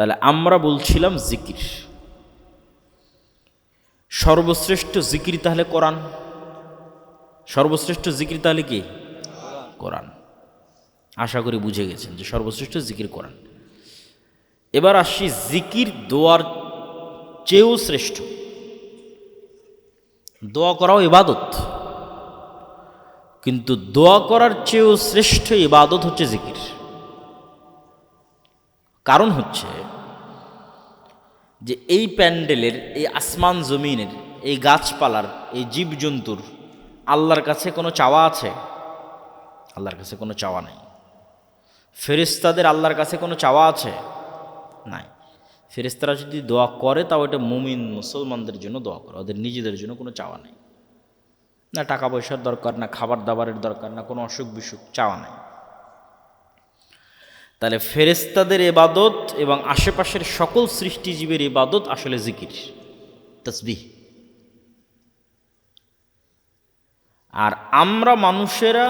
তাহলে আমরা বলছিলাম জিকির, সর্বশ্রেষ্ঠ জিকির তাহলে কোরআন। সর্বশ্রেষ্ঠ জিকির তাহলে কি? কোরআন। আশা করি বুঝে গেছেন যে সর্বশ্রেষ্ঠ জিকির কোরআন। এবার আসি জিকির দোয়ার চেয়েও শ্রেষ্ঠ। দোয়া করাও ইবাদত, কিন্তু দোয়া করার চেয়েও শ্রেষ্ঠ ইবাদত হচ্ছে জিকির। কারণ হচ্ছে যে এই প্যান্ডেলের, এই আসমান জমিনের, এই গাছপালার, এই জীবজন্তুর আল্লাহর কাছে কোনো চাওয়া আছে? আল্লাহর কাছে কোনো চাওয়া নাই। ফেরেশতাদের আল্লাহর কাছে কোনো চাওয়া আছে? নাই। ফেরেশতারা যদি দোয়া করে তাও এটা মুমিন মুসলমানদের জন্য দোয়া করে, ওদের নিজেদের জন্য কোনো চাওয়া নেই। না টাকা পয়সার দরকার, না খাবার দাবারের দরকার, না কোনো অসুখ বিসুখ, চাওয়া নাই। তাহলে ফেরেশতাদের ইবাদত এবং আশেপাশের সকল সৃষ্টিজীবের ইবাদত আসলে জিকির, তাসবিহ। আর আমরা মানুষেরা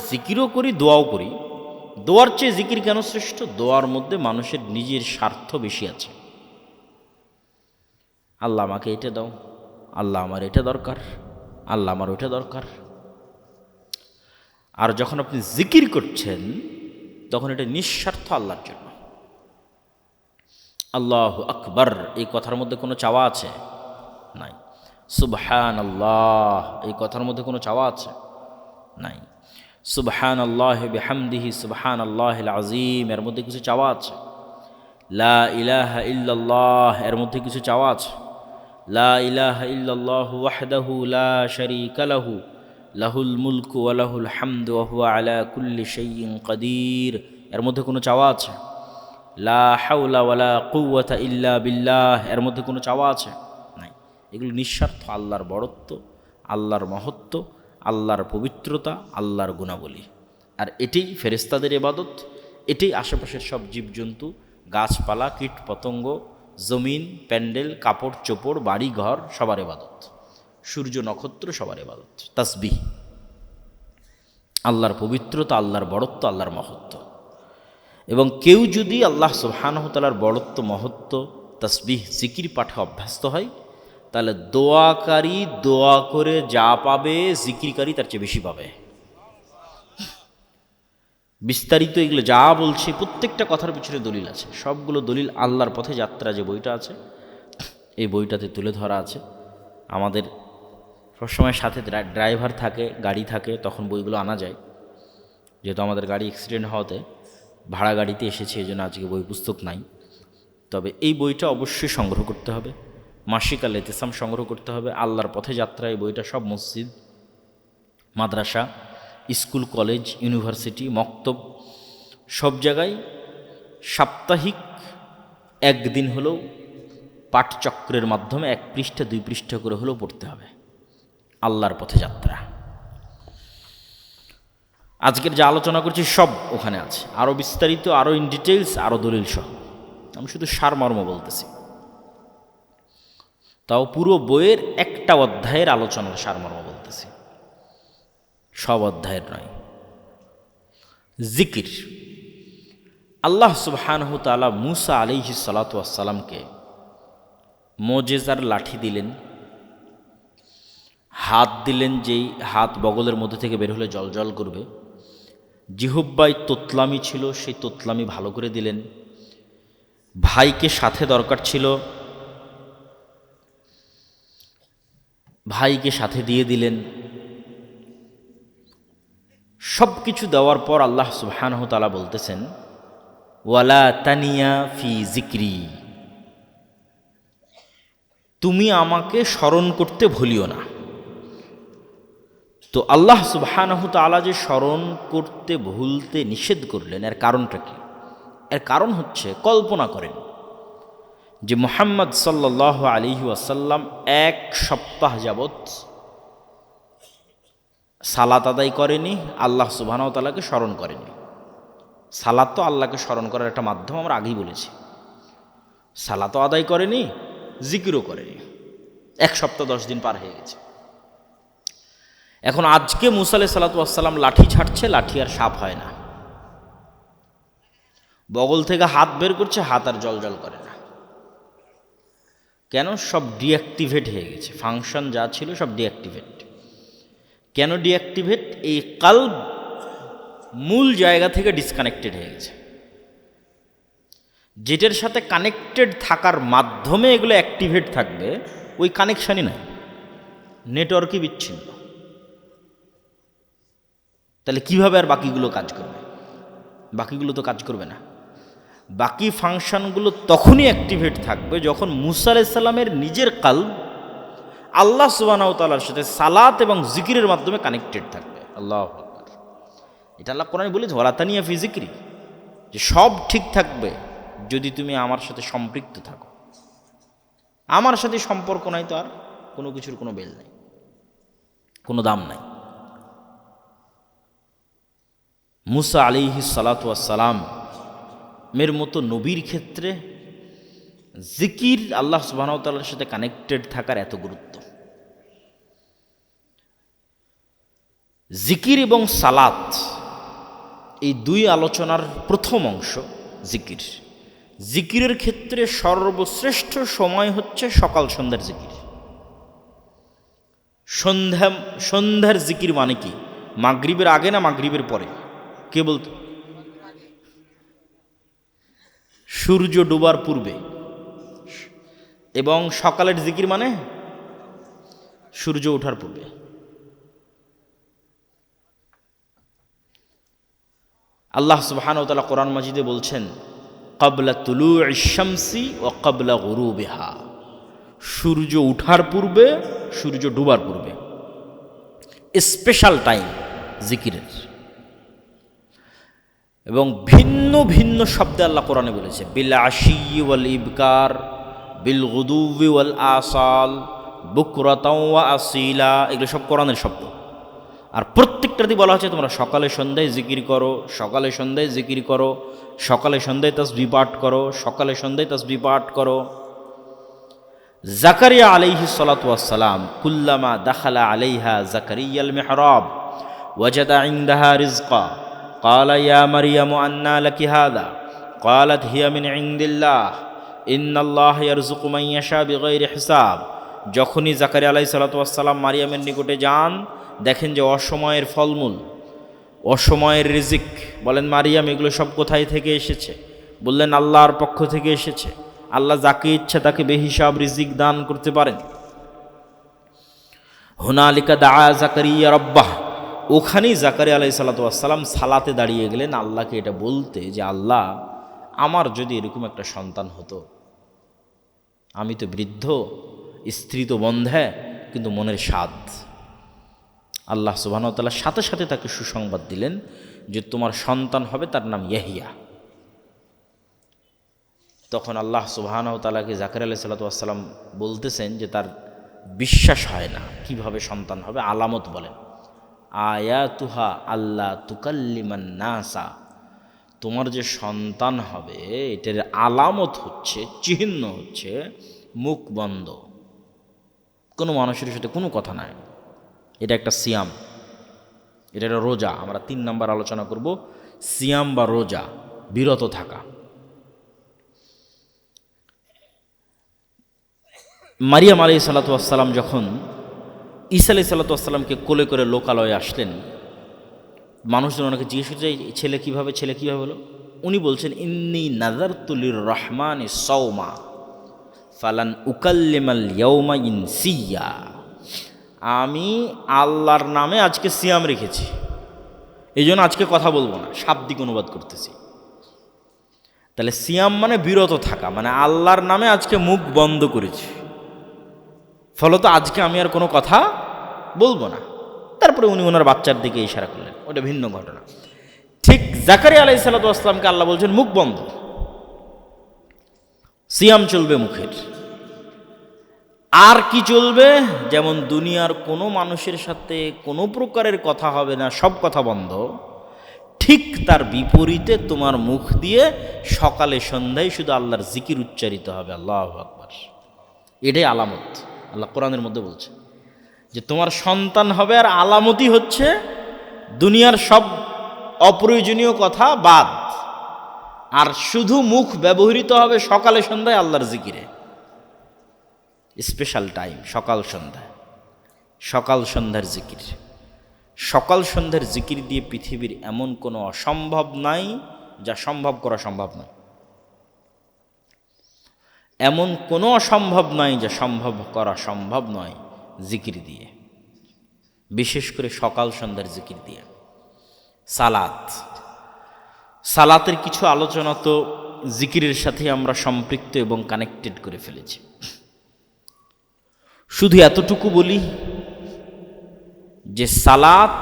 জিকিরও করি, দোয়াও করি। দোয়ার চেয়ে জিকির কেন শ্রেষ্ঠ? দোয়ার মধ্যে মানুষের নিজের স্বার্থ বেশি আছে। আল্লাহ আমাকে এটা দাও, আল্লাহ আমার এটা দরকার, আল্লাহ আমার ওইটা দরকার। আর যখন আপনি জিকির করছেন তখন এটা নিঃস্বার্থ আল্লাহর জন্য। আল্লাহু আকবার এই কথার মধ্যে কোনো চাওয়া আছে? নাই। সুবহান আল্লাহ এই কথার মধ্যে কোনো চাওয়া আছে? নাই। সুবহান আল্লাহ বিহামদিহি সুবহান আল্লাহিল আযীম এর মধ্যে কিছু চাওয়া আছে? লা ইলাহা ইল্লাল্লাহ এর মধ্যে কিছু চাওয়া আছে? লা ইলাহা ইল্লাল্লাহু ওয়াহদাহু লা শারীকা লাহু লাহুল মুলকু ওয়া লাহুল হামদু ওয়া হুয়া আলা কুল্লি শাইইন কাদির এর মধ্যে কোনো চাওয়া আছে? লা হাওলা ওয়ালা কুওয়াতা ইল্লা বিল্লাহ এর মধ্যে কোনো চাওয়া আছে? নাই। এগুলো নিঃস্বার্থ আল্লাহর বড়ত্ব, আল্লাহর মহত্ব, আল্লাহর পবিত্রতা, আল্লাহর গুণাবলী। আর এটাই ফেরেশতাদের ইবাদত, এটাই আশেপাশের সব জীবজন্তু, গাছপালা, কীট পতঙ্গ, জমিন, প্যান্ডেল, কাপড় চোপড়, বাড়ি ঘর সবার ইবাদত, সূর্য নক্ষত্র সবার ইবাদত। তাসবিহ, আল্লাহর পবিত্রতা, আল্লাহর বড়ত্ব, আল্লাহর মহত্ব। এবং কেউ যদি আল্লাহ সুবহানাহু ওয়া তাআলার বড়ত্ব, মহত্ব, তাসবিহ, জিকির পাঠে অভ্যস্ত হয়, তাহলে দোয়াকারী দোয়া করে যা পাবে জিকিরকারী তার চেয়ে বেশি পাবে। বিস্তারিত এগুলো যা বলছি প্রত্যেকটা কথার পিছনে দলিল আছে। সবগুলো দলিল আল্লাহর পথে যাত্রা যে বইটা আছে এই বইটাতে তুলে ধরা আছে। আমাদের সবসময় সাথে ড্রাইভার থাকে, গাড়ি থাকে, তখন বইগুলো আনা যায়। যেহেতু আমাদের গাড়ি অ্যাক্সিডেন্ট হওয়াতে ভাড়া গাড়িতে এসেছে, এই জন্য আজকে বই পুস্তক নাই। তবে এই বইটা অবশ্যই সংগ্রহ করতে হবে, মাসিক আল ইতিসাম সংগ্রহ করতে হবে। আল্লাহর পথে যাত্রা এই বইটা সব মসজিদ, মাদ্রাসা, স্কুল, কলেজ, ইউনিভার্সিটি, মক্তব সব জায়গায় সাপ্তাহিক একদিন হলেও পাঠচক্রের মাধ্যমে 1 পৃষ্ঠা 2 পৃষ্ঠা করে হলেও পড়তে হবে। আল্লাহর পথে যাত্রা আজকের যা আলোচনা করছি সব ওখানে আছে, আরও বিস্তারিত, আরও ইন ডিটেলস, আরও দলিল সহ। আমি শুধু সারমর্ম বলতেছি, তাও পুরো বইয়ের একটা অধ্যায়ের আলোচনার সারমর্ম বলতেছি, সব অধ্যায়ের নয়। জিকির। আল্লাহ সুবহানাহু ওয়া তাআলা মূসা আলাইহিস সালাতু ওয়াস সালামকে মুজিজার লাঠি দিলেন, হাত দিলেন, যেই হাত বগলের মধ্যে থেকে বের হলে জলজল করবে। জিহ্বায় তোতলামি ছিল, সেই তোতলামি ভালো করে দিলেন। ভাইকে সাথে দরকার ছিল, ভাইকে সাথে দিয়ে দিলেন। সব কিছু দেওয়ার পর আল্লাহ সুবহানাহু ওয়া তাআলা বলতেছেন, ওয়ালা তানিয়া ফি জিক্রি, তুমি আমাকে স্মরণ করতে ভুলিও না। তো আল্লাহ সুবহানাহু ওয়া তাআলা যে স্মরণ করতে ভুলতে নিষেধ করলেন, এর কারণটা কি? এর কারণ হচ্ছে, কল্পনা করেন যে মুহাম্মদ সাল্লাল্লাহু আলাইহি ওয়াসাল্লাম 1 সপ্তাহ যাবৎ সালাত আদায় করেনি, আল্লাহ সুবহানাহু ওয়া তাআলাকে স্মরণ করেনি। সালাত তো আল্লাহকে স্মরণ করার একটা মাধ্যম, আমরা আগেই বলেছি। সালাতও আদায় করেনি, জিকিরও করেনি। 1 সপ্তাহ 10 দিন পার হয়ে গেছে। এখন আজকে মূসা আলাইহিস সালাতু ওয়াস সালাম লাঠি ছাড়ছে, লাঠি আর সাপ হয় না। বগল থেকে হাত বের করছে, হাত আর জলজল করে না। কেন? সব ডিঅ্যাক্টিভেট হয়ে গেছে, ফাংশন যা ছিল সব ডিঅ্যাক্টিভেট। কেন ডিঅ্যাক্টিভেট? এই কালব মূল জায়গা থেকে ডিসকানেক্টেড হয়ে গেছে। যেটার সাথে কানেক্টেড থাকার মাধ্যমে এগুলো অ্যাক্টিভেট থাকবে, ওই কানেকশানই নাই, নেটওয়ার্কই বিচ্ছিন্ন। তাহলে কিভাবে আর বাকিগুলো কাজ করবে? বাকিগুলো তো কাজ করবে না। বাকি ফাংশনগুলো তখনই অ্যাক্টিভেট থাকবে যখন মুসা আলাইহিস সালামের নিজের কালব আল্লাহ সুবহানাহু ওয়া তাআলার সাথে সালাত এবং জিকিরের মাধ্যমে কানেক্টেড থাকবে। আল্লাহু আকবার। এটা আল্লাহ কোরআনে বলেছে, ওয়ালা তানিয়া ফি যিকরি, যে সব ঠিক থাকবে যদি তুমি আমার সাথে সম্পৃক্ত থাকো। আমার সাথে সম্পর্ক নাই তো আর কোনো কিছুর কোনো বেল নাই, কোনো দাম নাই। মুসা আলাইহিস সালাতু ওয়াস সালাম এর মতো নবীর ক্ষেত্রে জিকির আল্লাহ সুবহানাহু ওয়া তাআলার সাথে কানেক্টেড থাকার এত গুরুত্ব। জিকির এবং সালাত এই দুই আলোচনার প্রথম অংশ জিকির। জিকিরের ক্ষেত্রে সর্বশ্রেষ্ঠ সময় হচ্ছে সকাল সন্ধ্যার জিকির। সন্ধ্যার জিকির মানে কি? মাগরিবের আগে না মাগরিবের পরে? কে বলতো? সূর্য ডোবার পূর্বে। এবং সকালের জিকির মানে সূর্য ওঠার পূর্বে। আল্লাহ সুবহানাহু ওয়া তাআলা কোরআন মাজিদে বলছেন, ক্বাবলা তুলুইশ শামসি ওয়া ক্বাবলা গুরুবিহা, সূর্য ওঠার পূর্বে, সূর্য ডুবার পূর্বে। স্পেশাল টাইম জিকিরের। এবং ভিন্ন ভিন্ন শব্দে আল্লাহ কোরআনে বলেছে, বিল আশি ওয়াল ইবকার, বিল গুদুবি ওয়াল আসাল, বুকরাতাও ওয়া আসিলা। এগুলো সব কোরআনের শব্দ। আর প্রত্যেকটাতেই বলা হচ্ছে তোমরা সকালে সন্ধ্যায় জিকির করো, সকালে সন্ধ্যায় জিকির করো, সকালে সন্ধ্যায় তাসবিহ পাঠ করো, সকালে সন্ধ্যায় তাসবিহ পাঠ করো। জাকারিয়া আলাইহিস সালাতু ওয়াস সালাম কুল্লামা দাখালা আলাইহা জাকারিয়াল মিহরাব ওয়াজাদা ইনদাহা রিজকা ক্বালা ইয়া মারইয়ামু আন্না লাকি হাযা ক্বালাত হিয়া মিন ইনদিল্লাহ ইন্নাল্লাহা ইয়ারযুকু মান ইয়াশা বিগাইরি হিসাব। যখনই জাকারিয়া আলাইহিস সালাতু ওয়াস সালাম মারিয়ামের নিকটে যান, দেখেন যে অসময়ের ফলমূল, অসময়ের রিজিক। বলেন, মারিয়াম এগুলো সব কোথায় থেকে এসেছে? বললেন, আল্লাহর পক্ষ থেকে এসেছে। আল্লাহ যাকে ইচ্ছা তাকে বেহিসাব রিজিক দান করতে পারেন। হুনালিকা দাআ জাকারিয়া রাব্বাহ, ওখানেই জাকারিয়া আলাইহিস সালাতু ওয়াস সালাম সালাতে দাঁড়িয়ে গেলেন আল্লাহকে এটা বলতে যে, আল্লাহ আমার যদি এরকম একটা সন্তান হতো। আমি তো বৃদ্ধ, স্ত্রী তো বন্ধে, কিন্তু মনের স্বাদ। আল্লাহ সুবহানাহু ওয়া তাআলা সাথে সাথে তাকে সুসংবাদ দিলেন যে তোমার সন্তান হবে, তার নাম ইয়াহিয়া। তখন আল্লাহ সুবহানাহু ওয়া তাআলাকে জাকারিয়া আলাইহিস সালাতু ওয়াস সালাম বলতেছেন যে তার বিশ্বাস হয় না, কিভাবে সন্তান হবে। আলামত বলেন, আয়াতুহা আল্লাহ তুকাল্লিমান নাসা, তোমার যে সন্তান হবে এটার আলামত হচ্ছে, চিহ্ন হচ্ছে মুখ বন্ধ, কোনো মানুষের সাথে কোনো কথা নাই। এটা একটা সিয়াম, এটা একটা রোজা। আমরা 3 নাম্বার আলোচনা করব, সিয়াম বা রোজা, বিরত থাকা। মারিয়াম আলাইহিস সালাতু ওয়াস সালাম যখন ঈসা আলাইহিস সালাতু ওয়াস সালামকে কোলে করে লোকালয়ে আসলেন, মানুষজন ওনাকে জিজ্ঞেস করছে, ছেলে কীভাবে হলো? উনি বলছেন, ইন্নী নাযারতু লির রহমানি সাওমা ফালান উকাল্লিমাল ইয়াওমা ইনসিয়া, আমি আল্লাহর নামে আজকে সিয়াম রেখেছি, এই জন্য আজকে কথা বলবো না। শাব্দিক অনুবাদ করতেছি। তাহলে সিয়াম মানে বিরত থাকা, মানে আল্লাহর নামে আজকে মুখ বন্ধ করেছি, ফলত আজকে আমি আর কোনো কথা বলবো না। তারপরে উনি ওনার বাচ্চার দিকে ইশারা করলেন, ওটা ভিন্ন ঘটনা। ঠিক জাকারিয়া আলাইহিস সালাতু ওয়াস সালামকে আল্লাহ বলছেন মুখ বন্ধ, সিয়াম চলবে মুখের। আর কি চলবে? যেমন দুনিয়ার কোনো মানুষের সাথে কোনো প্রকারের কথা হবে না, সব কথা বন্ধ, ঠিক তার বিপরীতে তোমার মুখ দিয়ে সকালে সন্ধ্যায় শুধু আল্লাহর জিকির উচ্চারিত হবে। আল্লাহু আকবার। এটাই আলামত। আল্লাহ কোরআনের মধ্যে বলছে যে তোমার সন্তান হবে, আর আলামতই হচ্ছে দুনিয়ার সব অপ্রয়োজনীয় কথা বাদ, আর শুধু মুখ ব্যবহৃত হবে সকালে সন্ধ্যায় আল্লাহর জিকিরে। স্পেশাল টাইম সকাল সন্ধ্যা, সকাল সন্ধ্যার জিকির। সকাল সন্ধ্যার জিকির দিয়ে পৃথিবীর এমন কোনো অসম্ভব নাই যা সম্ভব করা সম্ভব নয়। এমন কোনো অসম্ভব নয় যা সম্ভব করা সম্ভব নয় জিকির দিয়ে, বিশেষ করে সকাল সন্ধ্যার জিকির দিয়ে। সালাত, সালাতের কিছু আলোচনা তো জিকিরের সাথে আমরা সম্পৃক্ত এবং কানেক্টেড করে ফেলেছি। শুধু এতটুকু বলি যে সালাত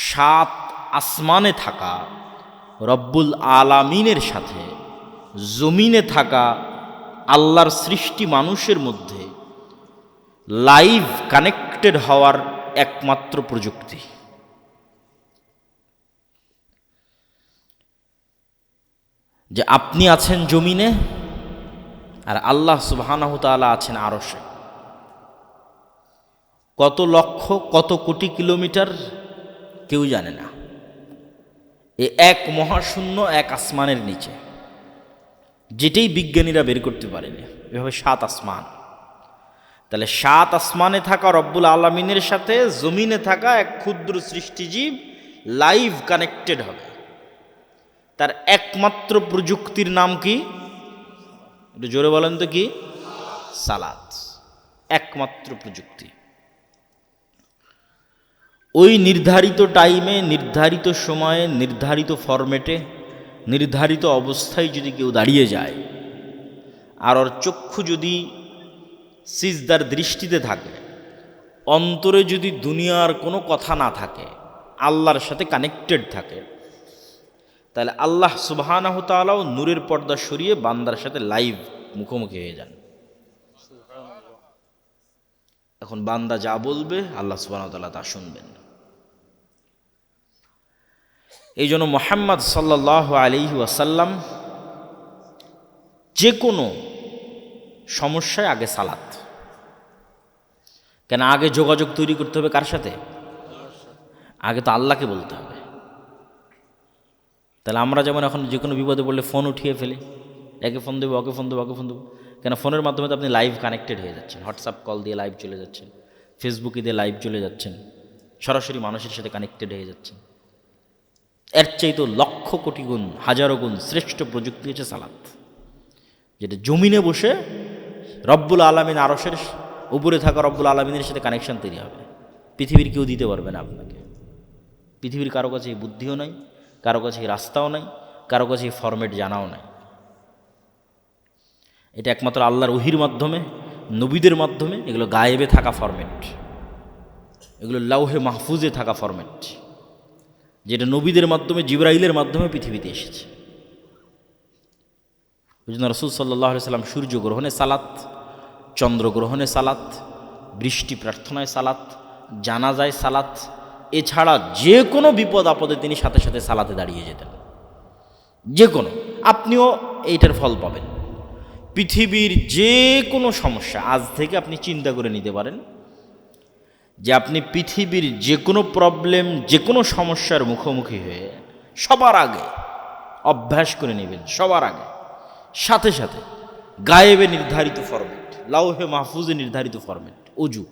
সাত আসমানে থাকা রব্বুল আলামিনের সাথে জমিনে থাকা আল্লাহর সৃষ্টি মানুষের মধ্যে লাইভ কানেক্টেড হওয়ার একমাত্র প্রযুক্তি। যে আপনি আছেন জমিনে আর আল্লাহ সুবহানাহু তাআলা আছেন আরশে। কত লক্ষ কত কোটি কিলোমিটার কেউ জানে না। এক মহাশূন্য, এক আসমানের নিচে, যেটাই বিজ্ঞানীরা বের করতে পারেনি। এভাবে সাত আসমান। তাহলে সাত আসমানে থাকা রব্বুল আলামিনের সাথে জমিনে থাকা এক ক্ষুদ্র সৃষ্টিজীব লাইভ কানেক্টেড হবে। তার একমাত্র প্রযুক্তির নাম কি? একটু জোরে বলেন তো কি? সালাত। একমাত্র প্রযুক্তি। ওই নির্ধারিত টাইমে, নির্ধারিত সময়ে, নির্ধারিত ফরম্যাটে, নির্ধারিত অবস্থায় যদি কেউ দাঁড়িয়ে যায় আর ওর চক্ষু যদি সিজদার দৃষ্টিতে থাকে, অন্তরে যদি দুনিয়ার কোনো কথা না থাকে, আল্লাহর সাথে কানেক্টেড থাকে, তাহলে আল্লাহ সুবহানাহু তাআলাও নূরের পর্দা সরিয়ে বান্দার সাথে লাইভ মুখোমুখি হয়ে যান। এখন বান্দা যা বলবে আল্লাহ সুবহানাহু তাআলা তা শুনবেন। এই জন্য মুহাম্মদ সাল্লাল্লাহু আলাইহি ওয়াসাল্লাম যে কোনো সমস্যায় আগে সালাত। কেন? আগে যোগাযোগ তৈরি করতে হবে কার সাথে? আগে তো আল্লাহকে বলতে হবে। তাহলে আমরা যেমন এখন যে কোনো বিপদে পড়লে ফোন উঠিয়ে ফেলি, একে ফোন দেবো, ওকে ফোন দেবো, ওকে ফোন দেবো। কেন? ফোনের মাধ্যমে তো আপনি লাইভ কানেক্টেড হয়ে যাচ্ছেন। হোয়াটসঅ্যাপ কল দিয়ে লাইভ চলে যাচ্ছেন, ফেসবুকে দিয়ে লাইভ চলে যাচ্ছেন, সরাসরি মানুষের সাথে কানেক্টেড হয়ে যাচ্ছেন। এর চাইতে লক্ষ কোটি গুণ, হাজারো গুণ শ্রেষ্ঠ প্রযুক্তি হচ্ছে সালাত, যেটা জমিনে বসে রব্বুল আলামিন আরশের উপরে থাকা রব্বুল আলামিনের সাথে কানেকশন তৈরি হবে। পৃথিবীর কেউ দিতে পারবে না আপনাকে। পৃথিবীর কারো কাছে এই বুদ্ধিও নাই, কারো কাছে এই রাস্তাও নাই, কারো কাছে এই ফরম্যাট জানাও নাই। এটা একমাত্র আল্লাহর ওহির মাধ্যমে, নবীদের মাধ্যমে, এগুলো গায়েবে থাকা ফরম্যাট, এগুলো লাউহে মাহফুজে থাকা ফরম্যাট, যেটা নবীদের মাধ্যমে, জিবরাইলের মাধ্যমে পৃথিবীতে এসেছে। ওই জন্য রাসূল সাল্লাল্লাহু আলাইহি সাল্লাম সূর্যগ্রহণে সালাত, চন্দ্রগ্রহণে সালাত, বৃষ্টি প্রার্থনায় সালাত, জানাজায় সালাত, এছাড়া যে কোনো বিপদ আপদে তিনি সাথে সাথে সালাতে দাঁড়িয়ে যেতেন। যে কোনো, আপনিও এইটার ফল পাবেন। পৃথিবীর যে কোনো সমস্যা আজ থেকে আপনি চিন্তা করে নিতে পারেন যে আপনি পৃথিবীর যে কোনো প্রবলেম, যে কোনো সমস্যার মুখোমুখি হয়ে সবার আগে অভ্যাস করে নেবেন, সবার আগে সাথে সাথে গায়েবে নির্ধারিত ফরম্যাট, লাউহে মাহফুজে নির্ধারিত ফরম্যাট, অজু।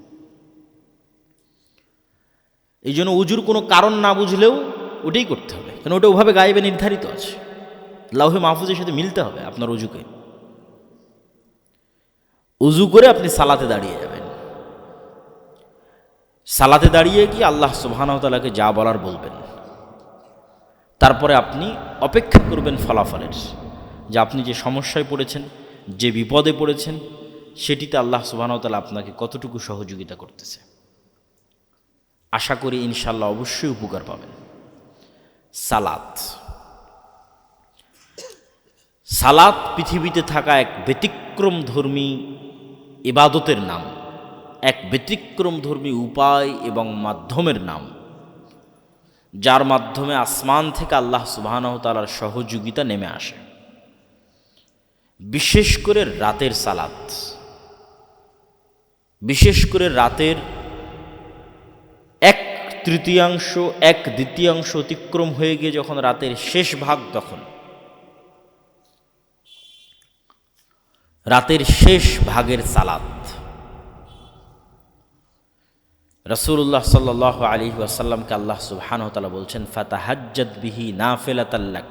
এই জন্য অজুর কোনো কারণ না বুঝলেও ওটাই করতে হবে, কারণ ওটা ওভাবে গায়েবে নির্ধারিত আছে, লাউহে মাহফুজের সাথে মিলতে হবে আপনার অজুকে। অজু করে আপনি সালাতে দাঁড়িয়ে যাবেন। সালাতে দাঁড়িয়ে কি আল্লাহ সুবহানাহু ওয়া তাআলাকে যা বলার বলবেন। তারপরে আপনি অপেক্ষা করবেন ফলাফলের, যে আপনি যে সমস্যায় পড়েছেন, যে বিপদে পড়েছেন, সেটিতে আল্লাহ সুবহানাহু ওয়া তাআলা আপনাকে কতটুকু সহযোগিতা করতেছে। আশা করি ইনশাআল্লাহ অবশ্যই উপকার পাবেন। সালাত, সালাত পৃথিবীতে থাকা এক ব্যতিক্রমধর্মী ইবাদতের নাম, এক ব্যতিক্রমধর্মী উপায় এবং মাধ্যমের নাম, যার মাধ্যমে আসমান থেকে আল্লাহ সুবহানাহু ওয়া তাআলার সহযোগিতা নেমে আসে। বিশেষ করে রাতের সালাত, বিশেষ করে রাতের 1/3, 1/2 অতিক্রম হয়ে গিয়ে যখন রাতের শেষ ভাগ, তখন রাতের শেষ ভাগের সালাত। রাসূলুল্লাহ সাল্লাল্লাহু আলাইহি ওয়াসাল্লামকে আল্লাহ সুবহানাহু ওয়া তাআলা বলছেন, ফাতাহাজ্জাদ বিহি নাফিলাতাল লাক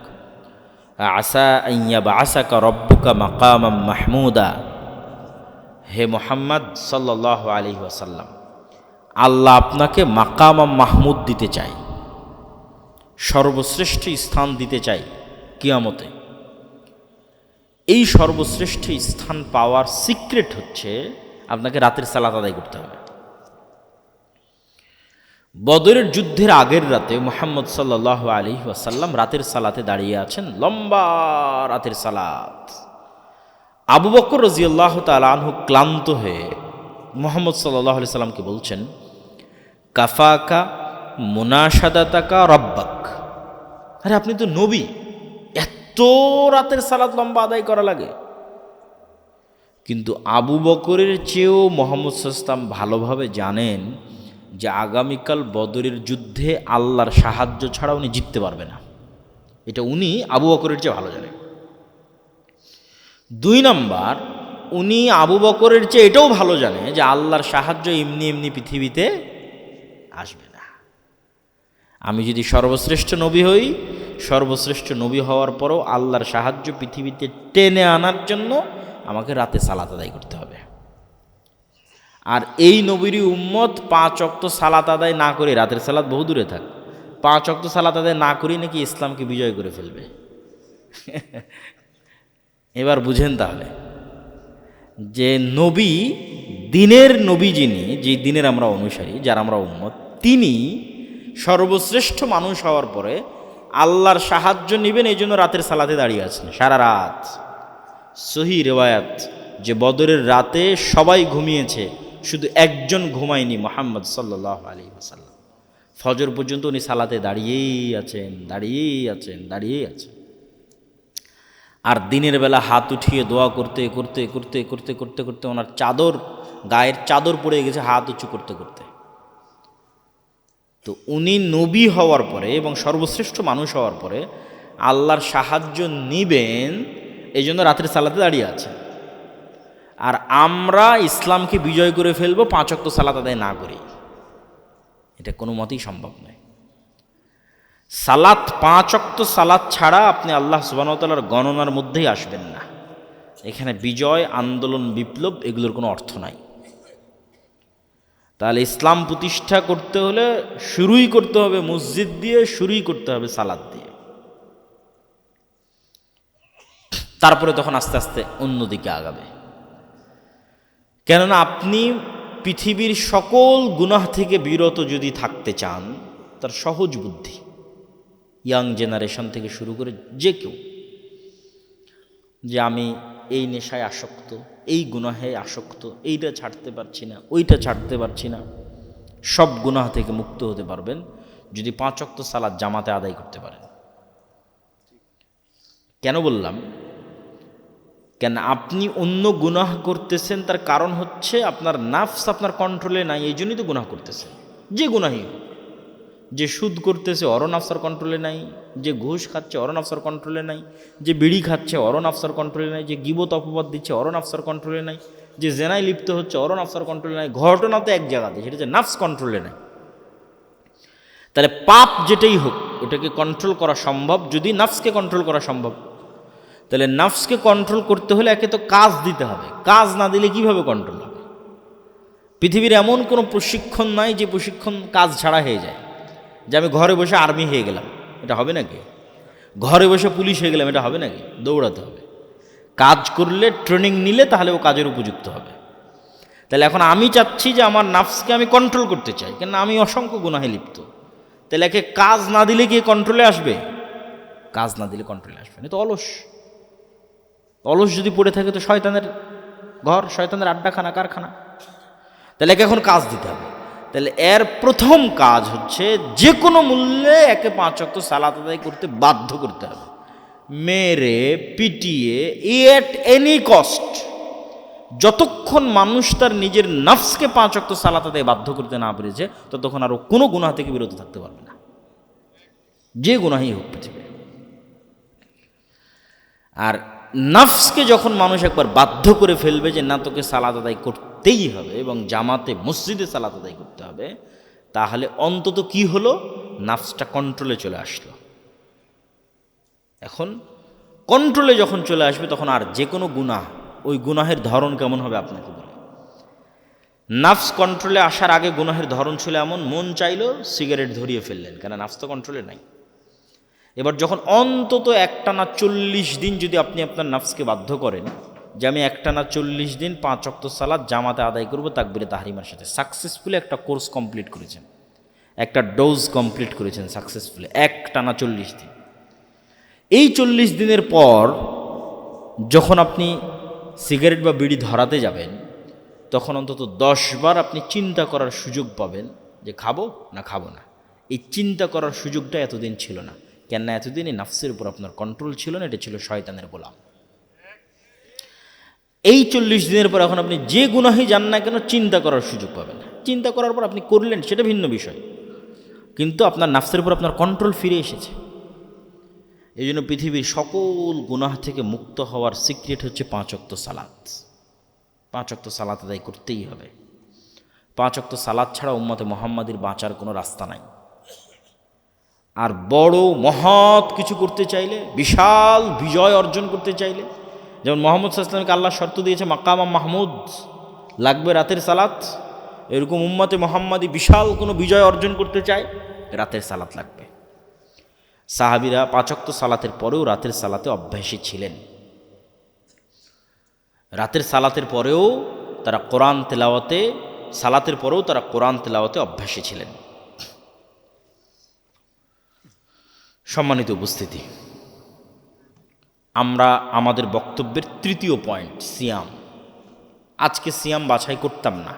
আসা আন ইয়াবআসাকা রাব্বুকা মাকামাম মাহমুদা। হে মুহাম্মদ সাল্লাল্লাহু আলাইহি ওয়াসাল্লাম, আল্লাহ আপনাকে মাকামাম মাহমুদ দিতে চায়, সর্বশ্রেষ্ঠ স্থান দিতে চাই কিয়ামতে। এই সর্বশ্রেষ্ঠ স্থান পাওয়ার সিক্রেট হচ্ছে আপনাকে রাতের সালাত আদায় করতে হবে। বদরের যুদ্ধের আগের রাতে মুহাম্মদ সাল্লাল্লাহু আলাইহি ওয়াসাল্লাম রাতের সালাতে দাঁড়িয়ে আছেন, লম্বা রাতের সালাত। আবু বকর রাদিয়াল্লাহু তাআলা আনহু ক্লান্ত হয়ে মুহাম্মদ সাল্লাল্লাহু আলাইহি সাল্লামকে বলছেন, কাফাকা মুনাশাদাতাকা রব্বাক। আরে আপনি তো নবী, এত রাতের সালাত লম্বা আদায় করা লাগে? কিন্তু আবু বকরের চেয়েও মুহাম্মদ সাল্লাল্লাহু আলাইহি ওয়াসাল্লাম ভালোভাবে জানেন যে আগামীকাল বদরের যুদ্ধে আল্লাহর সাহায্য ছাড়া উনি জিততে পারবে না। এটা উনি আবু বকরের চেয়ে ভালো জানেন। 2 নাম্বার, উনি আবু বকরের চেয়ে এটাও ভালো জানে যে আল্লাহর সাহায্য এমনি এমনি পৃথিবীতে আসবে না। আমি যদি সর্বশ্রেষ্ঠ নবী হই, সর্বশ্রেষ্ঠ নবী হওয়ার পরও আল্লাহর সাহায্য পৃথিবীতে টেনে আনার জন্য আমাকে রাতে সালাত আদায় করতে হবে। আর এই নবীরই উম্মত 5 ওয়াক্ত সালাত আদায় না করে, রাতের সালাত বহু দূরে থাক, 5 ওয়াক্ত সালাত আদায় না করেই নাকি ইসলামকে বিজয় করে ফেলবে। এবার বুঝেন তাহলে যে নবী, দিনের নবী যিনি, যে দিনের আমরা অনুসারী, যার আমরা উম্মত, তিনি সর্বশ্রেষ্ঠ মানুষ হওয়ার পরে আল্লাহর সাহায্য নেবেন, এই জন্য রাতের সালাতে দাঁড়িয়ে আছেন সারা রাত। সহি রিওয়ায়াত যে বদরের রাতে সবাই ঘুমিয়েছে, শুধু একজন ঘুমায়নি, মুহাম্মদ সাল্লাল্লাহু আলাইহি ওয়াসাল্লাম। ফজর পর্যন্ত উনি সালাতে দাঁড়িয়েই আছেন, দাঁড়িয়েই আছেন, দাঁড়িয়েই আছেন। আর দিনের বেলা হাত উঠিয়ে দোয়া করতে করতে করতে করতে করতে করতে ওনার চাদর, গায়ের চাদর পড়ে গেছে হাত উঁচু করতে করতে। তো উনি নবী হওয়ার পরে এবং সর্বশ্রেষ্ঠ মানুষ হওয়ার পরে আল্লাহর সাহায্য নিবেন, এই জন্য রাতের সালাতে দাঁড়িয়ে আছে। আর আমরা ইসলামকে বিজয় করে ফেলবো 5 ওয়াক্ত সালাত আদায় না করি, এটা কোনো মতেই সম্ভব নয়। সালাত, 5 ওয়াক্ত সালাত ছাড়া আপনি আল্লাহ সুবহানাহু ওয়া তাআলার গণনার মধ্যেই আসবেন না। এখানে বিজয়, আন্দোলন, বিপ্লব এগুলোর কোনো অর্থ নাই। তাহলে ইসলাম প্রতিষ্ঠা করতে হলে শুরুই করতে হবে মসজিদ দিয়ে, শুরুই করতে হবে সালাত দিয়ে। তারপরে তখন আস্তে আস্তে অন্যদিকে আগাবে। কেননা আপনি পৃথিবীর সকল গুনাহ থেকে বিরত যদি থাকতে চান, তার সহজ বুদ্ধি, ইয়াং জেনারেশন থেকে শুরু করে যে কেউ, যে আমি এই নেশায় আসক্ত, এই গুনাহে আসক্ত, এইটা ছাড়তে পারছি না, ওইটা ছাড়তে পারছি না, সব গুনাহ থেকে মুক্ত হতে পারবেন যদি 5 ওয়াক্ত সালাত জামাতে আদায় করতে পারেন। কেন বললাম? কেন আপনি অন্য গুনাহ করতেছেন, তার কারণ হচ্ছে আপনার নাফস আপনার কন্ট্রোলে নাই, এই জন্যই তো গুনাহ করতেছেন। যে গুনাহই, যে সুদ করতেছে ওরও নাফসার কন্ট্রোলে নাই, যে ঘুষ খাচ্ছে ওরও নাফসার কন্ট্রোলে নাই, যে বিড়ি খাচ্ছে ওরও নাফসার কন্ট্রোলে নাই, যে গীবত অপবাদ দিচ্ছে ওরও নাফসার কন্ট্রোলে নাই, যে জেনায় লিপ্ত হচ্ছে ওরও নাফসার কন্ট্রোলে নাই। ঘটনা তো এক জায়গাতে, সেটা হচ্ছে নাফস কন্ট্রোলে নাই। তাহলে পাপ যেটাই হোক ওটাকে কন্ট্রোল করা সম্ভব যদি নাফসকে কন্ট্রোল করা সম্ভব। তাহলে নাফসকে কন্ট্রোল করতে হলে একে তো কাজ দিতে হবে, কাজ না দিলে কিভাবে কন্ট্রোল হবে? পৃথিবীর এমন কোনো প্রশিক্ষণ নাই যে প্রশিক্ষণ কাজ ছাড়া হয়ে যায়। যে আমি ঘরে বসে আর্মি হয়ে গেলাম, এটা হবে নাকি? ঘরে বসে পুলিশ হয়ে গেলাম, এটা হবে নাকি? দৌড়াতে হবে, কাজ করলে, ট্রেনিং নিলে তাহলে ও কাজের উপযুক্ত হবে। তাহলে এখন আমি চাচ্ছি যে আমার নাফসকে আমি কন্ট্রোল করতে চাই, কেন আমি অসংখ্য গুনাহে লিপ্ত। তাহলে একে কাজ না দিলে কি কন্ট্রোলে আসবে? কাজ না দিলে কন্ট্রোলে আসবে না। তো অলস, অলস যদি পড়ে থাকে তো শয়তানের ঘর, শয়তানের আড্ডাখানা, কারখানা। তাহলে একে এখন কাজ দিতে হবে। তাহলে এর প্রথম কাজ হচ্ছে যে কোনো মূল্যে একে 5 ওয়াক্ত সালাত আদায় করতে বাধ্য করতে হবে, মেরে পিটিয়ে, এট এনি কস্ট। যতক্ষণ মানুষ তার নিজের নফসকে 5 ওয়াক্ত সালাত আদায় বাধ্য করতে না পেরেছে, ততক্ষণ আরও কোনো গুনাহ থেকে বিরত থাকতে পারবে না, যে গুনাহই হোক পৃথিবী। আর নাফসকে যখন মানুষ একবার বাধ্য করে ফেলবে যে না, তোকে সালাত আদায় করতেই হবে এবং জামাতে মসজিদে সালাত আদায় করতে হবে, তাহলে অন্তত কি হলো, নাফসটা কন্ট্রোলে চলে আসলো। এখন কন্ট্রোলে যখন চলে আসবে তখন আর যে কোনো গুনাহ, ওই গুনাহের ধরন কেমন হবে আপনাকে বলে। নাফস কন্ট্রোলে আসার আগে গুনাহের ধরন ছিল এমন, মন চাইলো সিগারেট ধরিয়ে ফেললেন, কেন নাফস তো কন্ট্রোলে নাই। এবার যখন অন্তত একটানা 40 দিন যদি আপনি আপনার নাফসকে বাধ্য করেন যে আমি একটানা 40 দিন 5 ওয়াক্ত সালাত জামাতে আদায় করবো তাকবীরে তাহরিমার সাথে, সাকসেসফুলি একটা কোর্স কমপ্লিট করেছেন, একটা ডোজ কমপ্লিট করেছেন সাকসেসফুলি একটানা 40 দিন। এই 40 দিনের পর যখন আপনি সিগারেট বা বিড়ি ধরাতে যাবেন, তখন অন্তত 10 বার আপনি চিন্তা করার সুযোগ পাবেন যে খাবো না খাবো না। এই চিন্তা করার সুযোগটা এতদিন ছিল না, কেননা এতদিন এই নাফসের উপর আপনার কন্ট্রোল ছিল না, এটা ছিল শয়তানের গোলাম। এই 40 দিনের পর এখন আপনি যে গুনাহে যান না কেন চিন্তা করার সুযোগ পাবেন। চিন্তা করার পর আপনি করলেন, সেটা ভিন্ন বিষয়, কিন্তু আপনার নাফসের উপর আপনার কন্ট্রোল ফিরে এসেছে। এই জন্য পৃথিবীর সকল গুনাহ থেকে মুক্ত হওয়ার সিক্রেট হচ্ছে 5 ওয়াক্ত সালাত। 5 ওয়াক্ত সালাত আদায় করতেই হবে। 5 ওয়াক্ত সালাত ছাড়া উম্মতে মুহাম্মাদির বাঁচার কোনো রাস্তা নাই। আর বড় মহৎ কিছু করতে চাইলে, বিশাল বিজয় অর্জন করতে চাইলে, যেমন মুহাম্মদ সাল্লাল্লাহু আলাইহি ওয়াসাল্লামকে আল্লাহ শর্ত দিয়েছে মাকাম মাহমুদ, লাগবে রাতের সালাত, এরকম উম্মতে মুহাম্মাদি বিশাল কোনো বিজয় অর্জন করতে চায়, রাতের সালাত লাগবে। সাহাবীরা 5 ওয়াক্ত সালাতের পরেও রাতের সালাতে অভ্যাসী ছিলেন। রাতের সালাতের পরেও তারা কোরআন তেলাওয়াতে, সালাতের পরেও তারা কোরআন তেলাওয়াতে অভ্যাসী ছিলেন। সম্মানিত উপস্থিতি, আমরা আমাদের বক্তব্যের তৃতীয় পয়েন্ট সিয়াম। আজকে সিয়াম বাছাই করতাম না,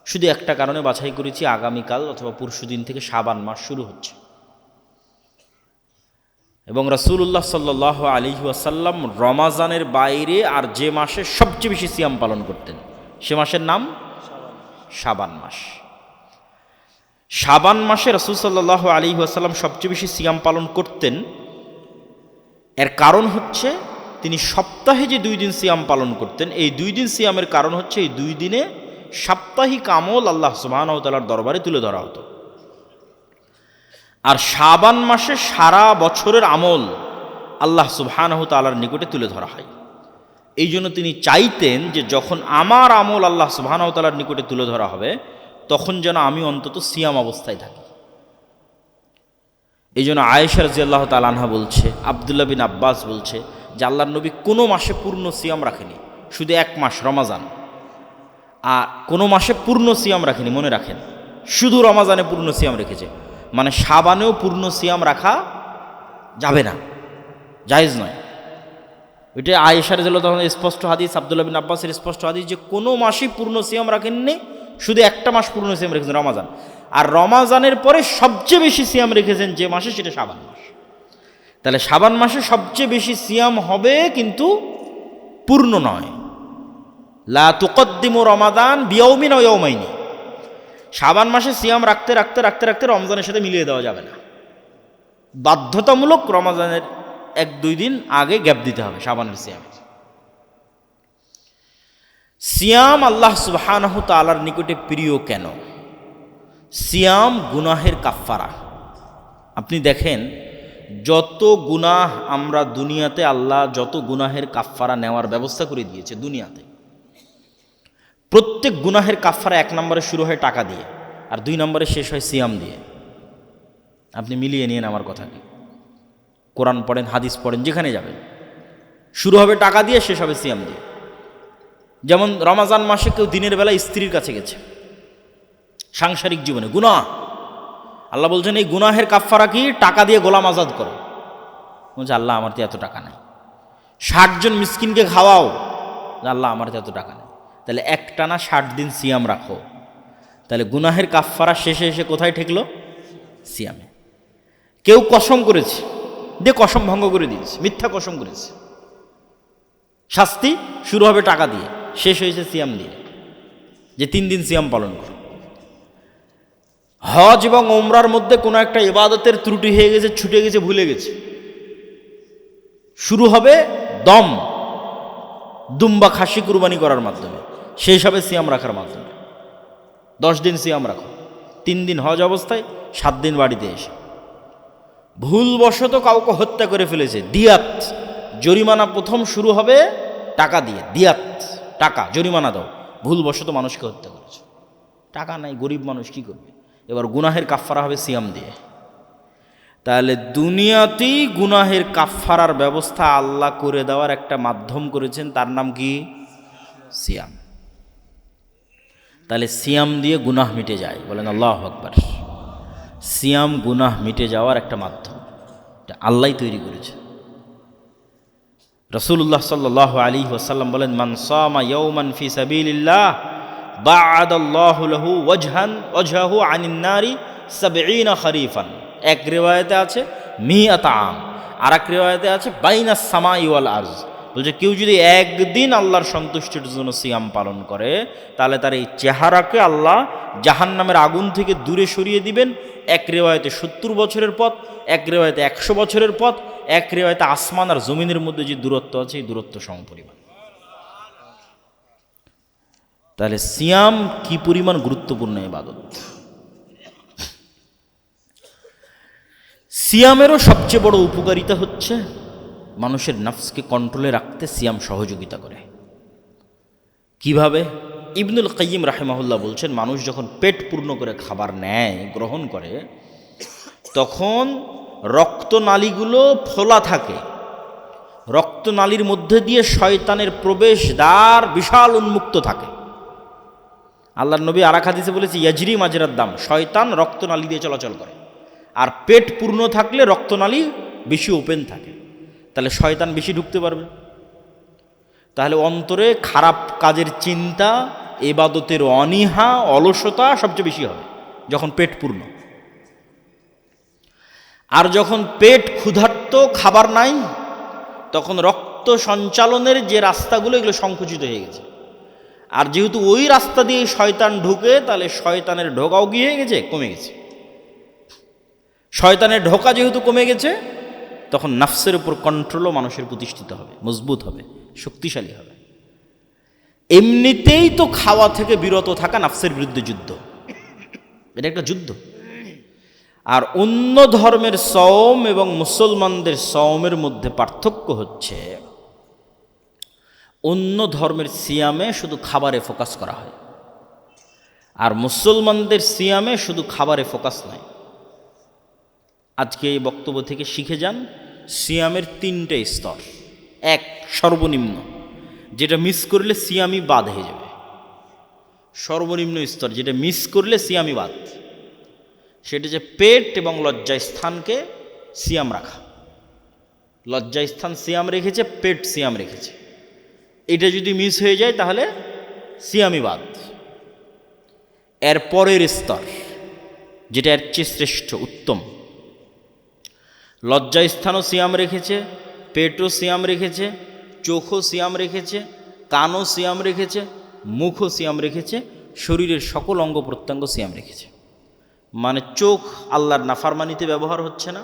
শুধু একটা কারণে বাছাই করেছি, আগামীকাল অথবা পরশুদিন থেকে শাবান মাস শুরু হচ্ছে এবং রাসূলুল্লাহ সাল্লাল্লাহু আলাইহি ওয়াসাল্লাম রমাজানের বাইরে আর যে মাসে সবচেয়ে বেশি সিয়াম পালন করতেন সে মাসের নাম শাবান মাস। শাবান মাসে রাসূল সাল্লাল্লাহু আলাইহি ওয়াসাল্লাম সবচেয়ে বেশি সিয়াম পালন করতেন। এর কারণ হচ্ছে তিনি সপ্তাহে যে 2 দিন সিয়াম পালন করতেন, এই 2 দিন সিয়ামের কারণ হচ্ছে এই 2 দিনে সাপ্তাহিক আমল আল্লাহ সুবহানাহু ওয়া তাআলার দরবারে তুলে ধরা হতো। আর শাবান মাসে সারা বছরের আমল আল্লাহ সুবহানাহু ওয়া তাআলার নিকটে তুলে ধরা হয়। এই জন্য তিনি চাইতেন যে যখন আমার আমল আল্লাহ সুবহানাহু ওয়া তাআলার নিকটে তুলে ধরা হবে তখন যেন আমি অন্তত সিয়াম অবস্থায় থাকি। এই জন্য আয়েশা রাদিয়াল্লাহু তাআলা আনহা বলছে, আব্দুল্লাহ বিন আব্বাস বলছে যে আল্লাহর নবী কোনো মাসে পূর্ণ সিয়াম রাখেনি, শুধু 1 মাস রমাজান, আর কোনো মাসে পূর্ণ সিয়াম রাখেনি, মনে রাখেন, শুধু রমাজানে পূর্ণ সিয়াম রেখেছে। মানে শাবানেও পূর্ণ সিয়াম রাখা যাবে না, জায়েজ নয়। এটা আয়েশা রাদিয়াল্লাহু তাআলা স্পষ্ট হাদিস, আব্দুল্লাহ বিন আব্বাসের স্পষ্ট হাদিস যে কোনো মাসেই পূর্ণ সিয়াম রাখেননি, শুধু একটা মাস পূর্ণ সিয়াম রেখেছেন রমাজান। আর রমাজানের পরে সবচেয়ে বেশি সিয়াম রেখেছেন যে মাসে, সেটা শাবান মাস। তাহলে শাবান মাসে সবচেয়ে বেশি সিয়াম হবে, কিন্তু পূর্ণ নয়। লা তুকদ্দিমু রমাদান বিয়াউমিন ওয়া ইয়াউমাইনি। শাবান মাসে সিয়াম রাখতে রাখতে রাখতে রাখতে রমজানের সাথে মিলিয়ে দেওয়া যাবে না, বাধ্যতামূলক রমজানের 1-2 দিন আগে গ্যাপ দিতে হবে শাবানের সিয়ামে। সিয়াম আল্লাহ সুবহানাহু ওয়া তাআলার নিকটে প্রিয় কেন? সিয়াম গুনাহের কাফফারা। আপনি দেখেন যত গুনাহ আমরা দুনিয়াতে, আল্লাহ যত গুনাহের কাফফারা নেওয়ার ব্যবস্থা করে দিয়েছে দুনিয়াতে, প্রত্যেক গুনাহের কাফফারা 1 নম্বরে শুরু হয় টাকা দিয়ে, আর 2 নম্বরে শেষ হয় সিয়াম দিয়ে। আপনি মিলিয়ে নিন আমার কথাকে, কোরআন পড়েন, হাদিস পড়েন, যেখানে যাবেন শুরু হবে টাকা দিয়ে, শেষ হবে সিয়াম দিয়ে। যেমন রমাজান মাসে কেউ দিনের বেলা স্ত্রীর কাছে গেছে, সাংসারিক জীবনে গুনাহ, আল্লাহ বলছেন এই গুনাহের কাফফারা কি? টাকা দিয়ে গোলাম আজাদ করো। বলছে আল্লাহ আমার তো এত টাকা নাই। 60 জন মিসকিনকে খাওয়াও, আল্লাহ আমার তো এত টাকা নেই। তাহলে একটানা 60 দিন সিয়াম রাখো, তাহলে গুনাহের কাফফারা শেষে এসে কোথায় ঠেকলো? সিয়ামে। কেউ কসম করেছে, দিয়ে কসম ভঙ্গ করে দিয়েছে, মিথ্যা কসম করেছে, শাস্তি শুরু হবে টাকা দিয়ে, শেষ হয়েছে সিয়াম দিয়ে, যে 3 দিন সিয়াম পালন করো। হজ এবং ওমরার মধ্যে কোনো একটা ইবাদতের ত্রুটি হয়ে গেছে, ছুটে গেছে, ভুলে গেছে, শুরু হবে একদম দুম্বা খাসি কুরবানি করার মাধ্যমে, সেই হিসাবে সিয়াম রাখার মাধ্যমে। 10 দিন সিয়াম রাখো, 3 দিন হজ অবস্থায়, 7 দিন বাড়িতে এসে। ভুলবশত কাউকে হত্যা করে ফেলেছে, দিয়াত, জরিমানা প্রথম শুরু হবে টাকা দিয়ে, দিয়াত, টাকা জরিমানা দাও। ভুলবশত মানুষকে হত্যা করেছে, টাকা নাই, গরিব মানুষ কি করবে? এবার গুনাহের কাফফারা হবে সিয়াম দিয়ে। তাহলে দুনিয়াতেই গুনাহের কাফফারার ব্যবস্থা আল্লাহ করে দেওয়ার একটা মাধ্যম করেছেন, তার নাম কি? সিয়াম। তাহলে সিয়াম দিয়ে গুনাহ মিটে যায়, বলেন আল্লাহু আকবার। সিয়াম গুনাহ মিটে যাওয়ার একটা মাধ্যম, এটা আল্লাহই তৈরি করেছে। রাসূলুল্লাহ সাল্লাল্লাহু আলাইহি ওয়াসাল্লাম বলেন, মান সামা ইয়াওমান ফি সাবিলিল্লাহ বা'আদাল্লাহু লাহু ওয়াজহাহু আনিন নারি 70 খরিফান। এক রিওয়ায়াতে আছে মিআতা আম, আর এক রিওয়ায়াতে আছে বাইনাস সামাই ওয়াল আরজ। বলছে কেউ যদি একদিন আল্লাহর সন্তুষ্টির জন্য সিয়াম পালন করে, তাহলে তার এই চেহারাকে আল্লাহ জাহান্নামের আগুন থেকে দূরে সরিয়ে দিবেন। এক রিওয়ায়াতে 70 বছরের পথ, এক রিওয়ায়াতে 100 বছরের পথ, এক রিওয়ায়াতে আসমান আর জমিনের মধ্যে যে দূরত্ব আছে এই দূরত্ব সমপরিমাণ। তাহলে সিয়াম কি পরিমাণ গুরুত্বপূর্ণ ইবাদত। সিয়ামেরও সবচেয়ে বড় উপকারিতা হচ্ছে মানুষের নফসকে কন্ট্রোলে রাখতে সিয়াম সহযোগিতা করে। কিভাবে? ইবনুল কাইয়িম রাহিমাহুল্লাহ বলছেন, মানুষ যখন পেট পূর্ণ করে খাবার নেয়, গ্রহণ করে, তখন রক্তনালীগুলো ফোলা থাকে। রক্তনালীর মধ্যে দিয়ে শয়তানের প্রবেশ দ্বার বিশাল উন্মুক্ত থাকে। আল্লাহর নবী আরেক হাদিসে বলেছে, ইয়াজরি মাজরাদ দাম, শয়তান রক্তনালী দিয়ে চলাচল করে। আর পেট পূর্ণ থাকলে রক্তনালী বেশি ওপেন থাকে, তাহলে শয়তান বেশি ঢুকতে পারবে। তাহলে অন্তরে খারাপ কাজের চিন্তা, ইবাদতের অনীহা, অলসতা সবচেয়ে বেশি হবে যখন পেট পূর্ণ। আর যখন পেট ক্ষুধার্ত, খাবার নাই, তখন রক্ত সঞ্চালনের যে রাস্তাগুলো এগুলো সংকুচিত হয়ে গেছে। আর যেহেতু ওই রাস্তা দিয়ে শয়তান ঢুকে, তাহলে শয়তানের ঢোকাও গিয়ে গেছে, কমে গেছে। শয়তানের ঢোকা যেহেতু কমে গেছে, তখন নফসের উপর কন্ট্রোলও মানুষের প্রতিষ্ঠিত হবে, মজবুত হবে, শক্তিশালী হবে। এমনিতেই তো খাওয়া থেকে বিরত থাকা নফসের বিরুদ্ধে যুদ্ধ, এটা একটা যুদ্ধ। আর অন্য ধর্মের সওম এবং মুসলমানদের সওমের মধ্যে পার্থক্য হচ্ছে, অন্য ধর্মের সিয়ামে শুধু খাবারে ফোকাস করা হয়, আর মুসলমানদের সিয়ামে শুধু খাবারে ফোকাস নাই। আজকে এই বক্তব্য থেকে শিখে যান, সিয়ামের 3টে স্তর। এক, সর্বনিম্ন, যেটা মিস করলে সিয়ামই বাদ হয়ে যাবে। সর্বনিম্ন স্তর, যেটা মিস করলে সিয়ামই বাদ, সেটা যে পেট এবং লজ্জাস্থানকে সিয়াম রাখা। লজ্জাস্থান সিয়াম রেখেছে, পেট সিয়াম রেখেছে, এটা যদি মিস হয়ে যায় তাহলে সিয়ামই বাদ। এর পরের স্তর, যেটা এর চেয়ে শ্রেষ্ঠ, উত্তম, লজ্জাস্থানও সিয়াম রেখেছে, পেটও সিয়াম রেখেছে, চোখও সিয়াম রেখেছে, কানও সিয়াম রেখেছে, মুখও সিয়াম রেখেছে, শরীরের সকল অঙ্গ প্রত্যঙ্গ সিয়াম রেখেছে। মানে চোখ আল্লাহর নাফরমানিতে ব্যবহার হচ্ছে না,